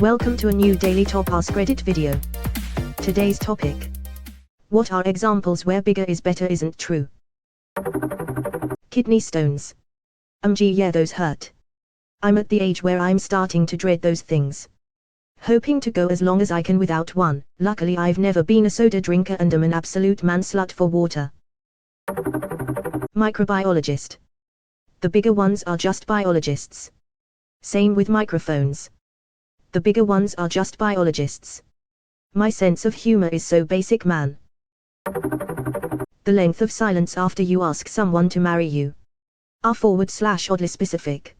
Welcome to a new daily top Askreddit video. Today's topic: what are examples where bigger is better isn't true? Kidney stones. Gee, yeah, those hurt. I'm at the age where I'm starting to dread those things. Hoping to go as long as I can without one. Luckily I've never been a soda drinker and am an absolute man-slut for water. Microbiologist. The bigger ones are just biologists. Same with microphones. The bigger ones are just biologists. My sense of humor is so basic, man. The length of silence after you ask someone to marry you. /oddly specific.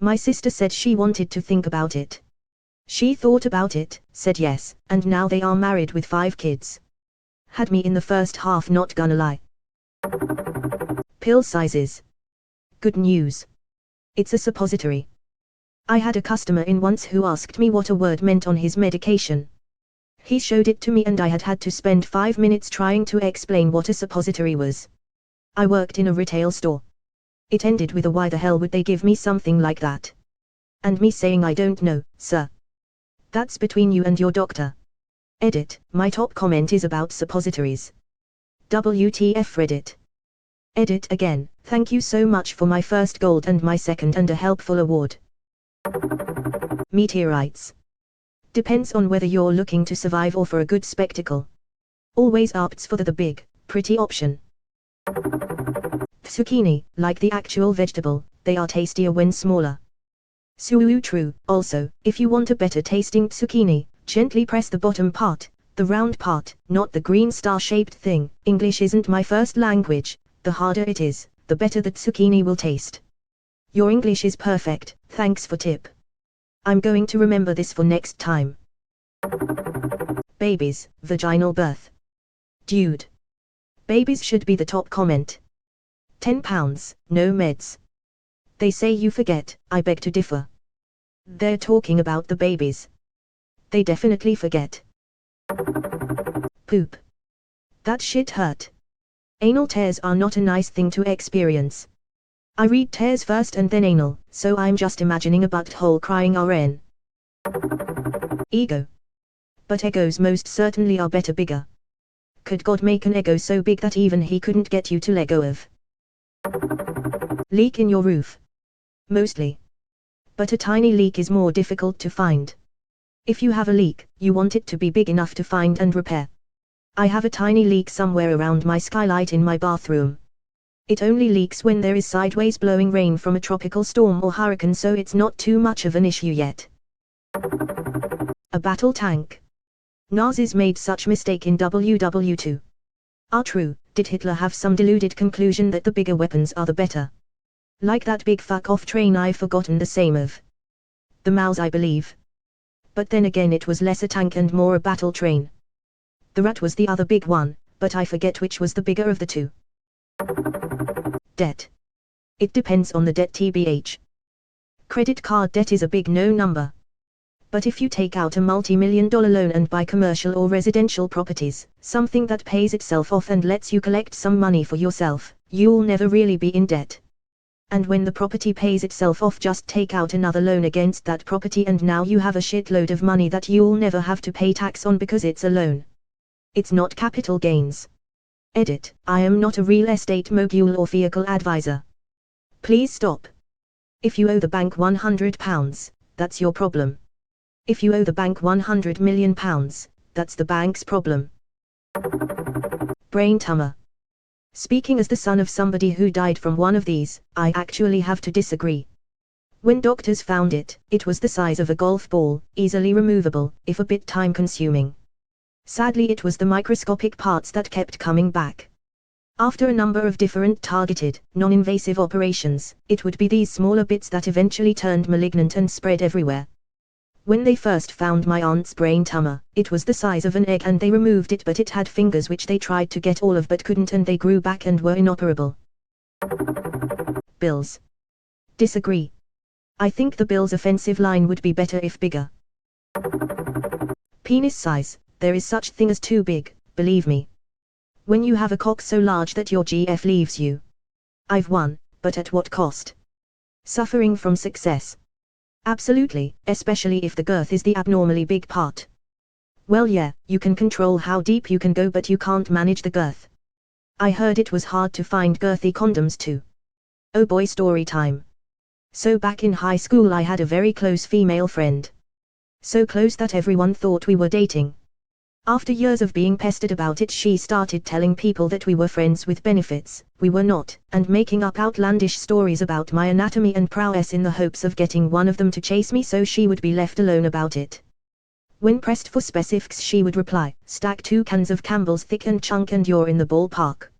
My sister said she wanted to think about it. She thought about it, said yes, and now they are married with 5 kids. Had me in the first half, not gonna lie. Pill sizes. Good news. It's a suppository. I had a customer in once who asked me what a word meant on his medication. He showed it to me and I had to spend 5 minutes trying to explain what a suppository was. I worked in a retail store. It ended with a "why the hell would they give me something like that?" And me saying, "I don't know, sir. That's between you and your doctor." Edit, my top comment is about suppositories. WTF Reddit. Edit again, thank you so much for my first gold and my second and a helpful award. Meteorites. Depends on whether you're looking to survive or for a good spectacle. Always opts for the big, pretty option. Zucchini, like the actual vegetable, they are tastier when smaller. True. Also, if you want a better tasting zucchini, gently press the bottom part, the round part, not the green star-shaped thing. English isn't my first language. The harder it is, the better the zucchini will taste. Your English is perfect, thanks for tip. I'm going to remember this for next time. Babies, vaginal birth. Dude. Babies should be the top comment. £10, no meds. They say you forget, I beg to differ. They're talking about the babies. They definitely forget. Poop. That shit hurt. Anal tears are not a nice thing to experience. I read tears first and then anal, so I'm just imagining a butthole crying RN. Ego. But egos most certainly are better bigger. Could God make an ego so big that even he couldn't get you to let go of? Leak in your roof. Mostly. But a tiny leak is more difficult to find. If you have a leak, you want it to be big enough to find and repair. I have a tiny leak somewhere around my skylight in my bathroom. It only leaks when there is sideways blowing rain from a tropical storm or hurricane, so it's not too much of an issue yet. A battle tank. Nazis made such mistake in WW2. True, did Hitler have some deluded conclusion that the bigger weapons are the better? Like that big fuck off train I've forgotten the same of. The Maus, I believe. But then again it was less a tank and more a battle train. The Rat was the other big one, but I forget which was the bigger of the two. Debt. It depends on the debt tbh. Credit card debt is a big no number. But if you take out a multi-million-dollar loan and buy commercial or residential properties, something that pays itself off and lets you collect some money for yourself, you'll never really be in debt. And when the property pays itself off, just take out another loan against that property and now you have a shitload of money that you'll never have to pay tax on because it's a loan. It's not capital gains. Edit, I am not a real estate mogul or vehicle advisor. Please stop. If you owe the bank £100, that's your problem. If you owe the bank £100 million, that's the bank's problem. Brain tumor. Speaking as the son of somebody who died from one of these, I actually have to disagree. When doctors found it, it was the size of a golf ball, easily removable, if a bit time-consuming. Sadly, it was the microscopic parts that kept coming back. After a number of different targeted, non-invasive operations, it would be these smaller bits that eventually turned malignant and spread everywhere. When they first found my aunt's brain tumor, it was the size of an egg and they removed it, but it had fingers which they tried to get all of but couldn't, and they grew back and were inoperable. Bills. Disagree. I think the Bills' offensive line would be better if bigger. Penis size. There is such thing as too big, believe me. When you have a cock so large that your GF leaves you. I've won, but at what cost? Suffering from success. Absolutely, especially if the girth is the abnormally big part. Well yeah, you can control how deep you can go but you can't manage the girth. I heard it was hard to find girthy condoms too. Oh boy, story time. So back in high school I had a very close female friend. So close that everyone thought we were dating. After years of being pestered about it, she started telling people that we were friends with benefits. We were not, and making up outlandish stories about my anatomy and prowess in the hopes of getting one of them to chase me so she would be left alone about it. When pressed for specifics she would reply, "Stack 2 cans of Campbell's Thick and Chunk and you're in the ballpark."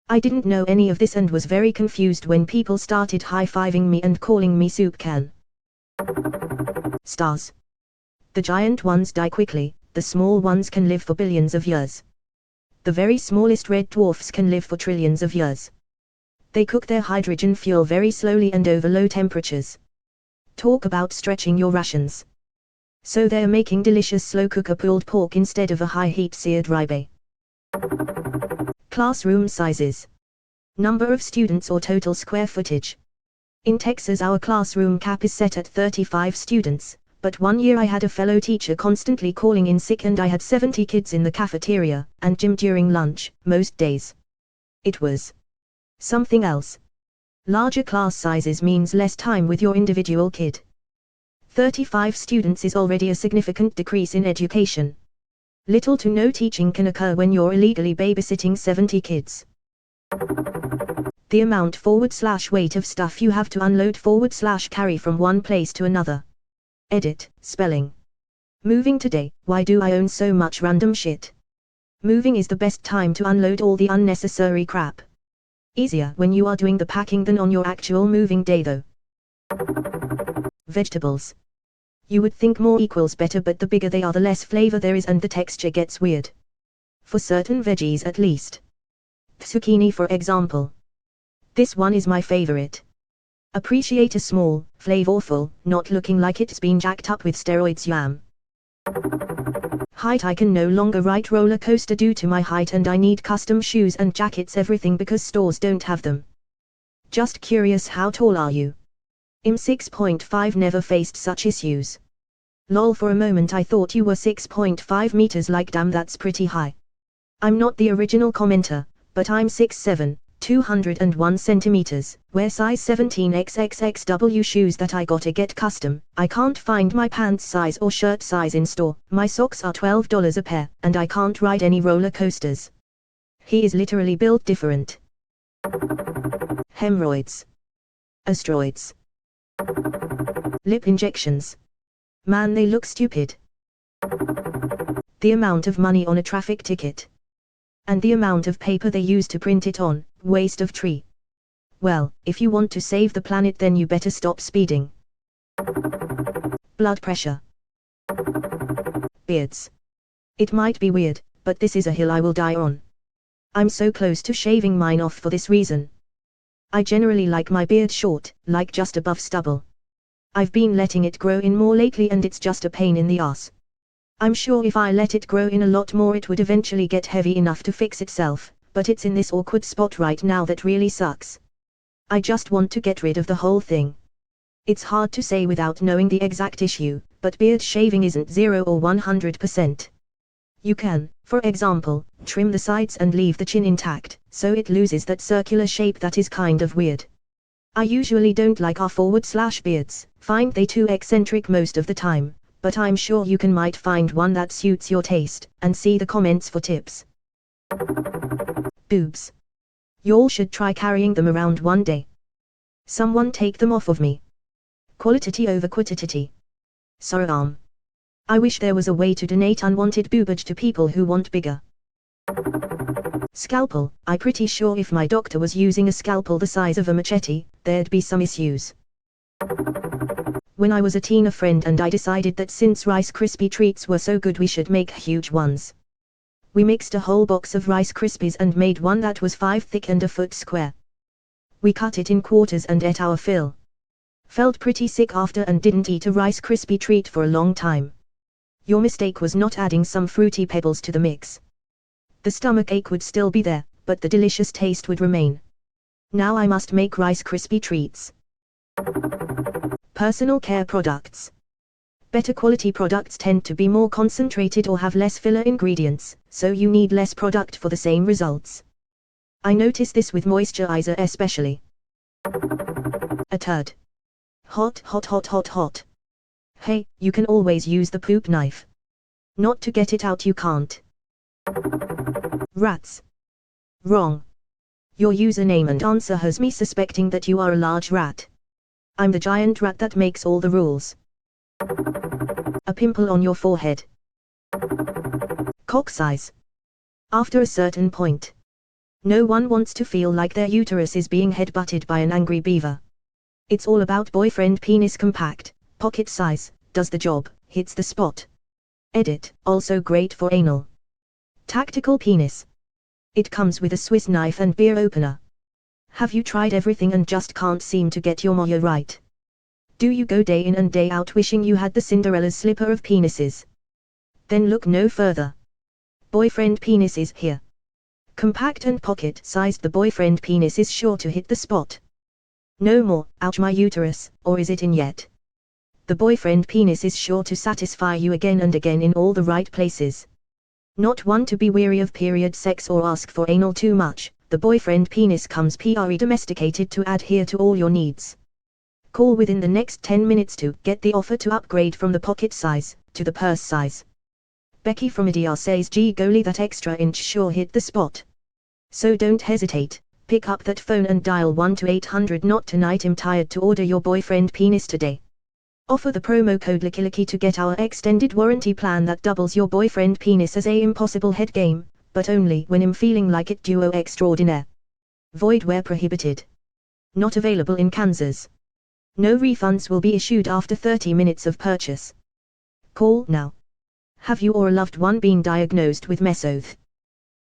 I didn't know any of this and was very confused when people started high-fiving me and calling me soup can. Stars. The giant ones die quickly, the small ones can live for billions of years. The very smallest red dwarfs can live for trillions of years. They cook their hydrogen fuel very slowly and over low temperatures. Talk about stretching your rations. So they're making delicious slow cooker pulled pork instead of a high heat seared ribeye. Classroom sizes. Number of students or total square footage. In Texas our classroom cap is set at 35 students, but one year I had a fellow teacher constantly calling in sick and I had 70 kids in the cafeteria, and gym during lunch, most days. It was something else. Larger class sizes means less time with your individual kid. 35 students is already a significant decrease in education. Little to no teaching can occur when you're illegally babysitting 70 kids. The amount / weight of stuff you have to unload / carry from one place to another. Edit, spelling. Moving today, why do I own so much random shit? Moving is the best time to unload all the unnecessary crap. Easier when you are doing the packing than on your actual moving day though. Vegetables. You would think more equals better, but the bigger they are the less flavor there is and the texture gets weird. For certain veggies at least. Zucchini for example. This one is my favorite. Appreciate a small, flavorful, not looking like it's been jacked up with steroids yam. Height. I can no longer ride roller coaster due to my height and I need custom shoes and jackets everything because stores don't have them. Just curious, how tall are you? I'm 6.5, never faced such issues. Lol, for a moment I thought you were 6.5 meters, like damn that's pretty high. I'm not the original commenter, but I'm 6'7", 201 centimeters, wear size 17XXXW shoes that I gotta get custom. I can't find my pants size or shirt size in store, my socks are $12 a pair, and I can't ride any roller coasters. He is literally built different. Hemorrhoids. Asteroids. Lip injections. Man, they look stupid. The amount of money on a traffic ticket. And the amount of paper they use to print it on, waste of tree. Well, if you want to save the planet then you better stop speeding. Blood pressure. Beards. It might be weird, but this is a hill I will die on. I'm so close to shaving mine off for this reason. I generally like my beard short, like just above stubble. I've been letting it grow in more lately and it's just a pain in the ass. I'm sure if I let it grow in a lot more it would eventually get heavy enough to fix itself, but it's in this awkward spot right now that really sucks. I just want to get rid of the whole thing. It's hard to say without knowing the exact issue, but beard shaving isn't 0 or 100%. You can, for example, trim the sides and leave the chin intact, so it loses that circular shape that is kind of weird. I usually don't like our /beards, find they too eccentric most of the time, but I'm sure you can might find one that suits your taste, and see the comments for tips. Boobs. Y'all should try carrying them around one day. Someone take them off of me. Quality over quantity. Sorry. I wish there was a way to donate unwanted boobage to people who want bigger. Scalpel. I'm pretty sure if my doctor was using a scalpel the size of a machete, there'd be some issues. When I was a teen, a friend and I decided that since Rice Krispie treats were so good we should make huge ones. We mixed a whole box of Rice Krispies and made one that was 5 thick and a foot square. We cut it in quarters and ate our fill. Felt pretty sick after and didn't eat a Rice Krispie treat for a long time. Your mistake was not adding some fruity pebbles to the mix. The stomach ache would still be there, but the delicious taste would remain. Now I must make Rice Krispie treats. Personal care products. Better quality products tend to be more concentrated or have less filler ingredients, so you need less product for the same results. I notice this with moisturizer especially. A turd. Hot, hot, hot, hot, hot. Hey, you can always use the poop knife. Not to get it out you can't. Rats. Wrong. Your username and answer has me suspecting that you are a large rat. I'm the giant rat that makes all the rules. A pimple on your forehead. Cock size. After a certain point, no one wants to feel like their uterus is being headbutted by an angry beaver. It's all about boyfriend penis compact, pocket size, does the job, hits the spot. Edit, also great for anal. Tactical penis. It comes with a Swiss knife and beer opener. Have you tried everything and just can't seem to get your mojo right? Do you go day in and day out wishing you had the Cinderella's slipper of penises? Then look no further. Boyfriend penis is here. Compact and pocket-sized, the boyfriend penis is sure to hit the spot. No more, ouch my uterus, or is it in yet? The boyfriend penis is sure to satisfy you again and again in all the right places. Not one to be weary of period sex or ask for anal too much, the boyfriend penis comes pre-domesticated to adhere to all your needs. Call within the next 10 minutes to get the offer to upgrade from the pocket size to the purse size. Becky from IDR says gee golly that extra inch sure hit the spot. So don't hesitate, pick up that phone and dial 1-800 not tonight I'm tired to order your boyfriend penis today. Offer the promo code LICKYLICKY to get our extended warranty plan that doubles your boyfriend penis as a impossible head game, but only when I'm feeling like it duo extraordinaire. Void where prohibited. Not available in Kansas. No refunds will be issued after 30 minutes of purchase. Call now. Have you or a loved one been diagnosed with mesoth?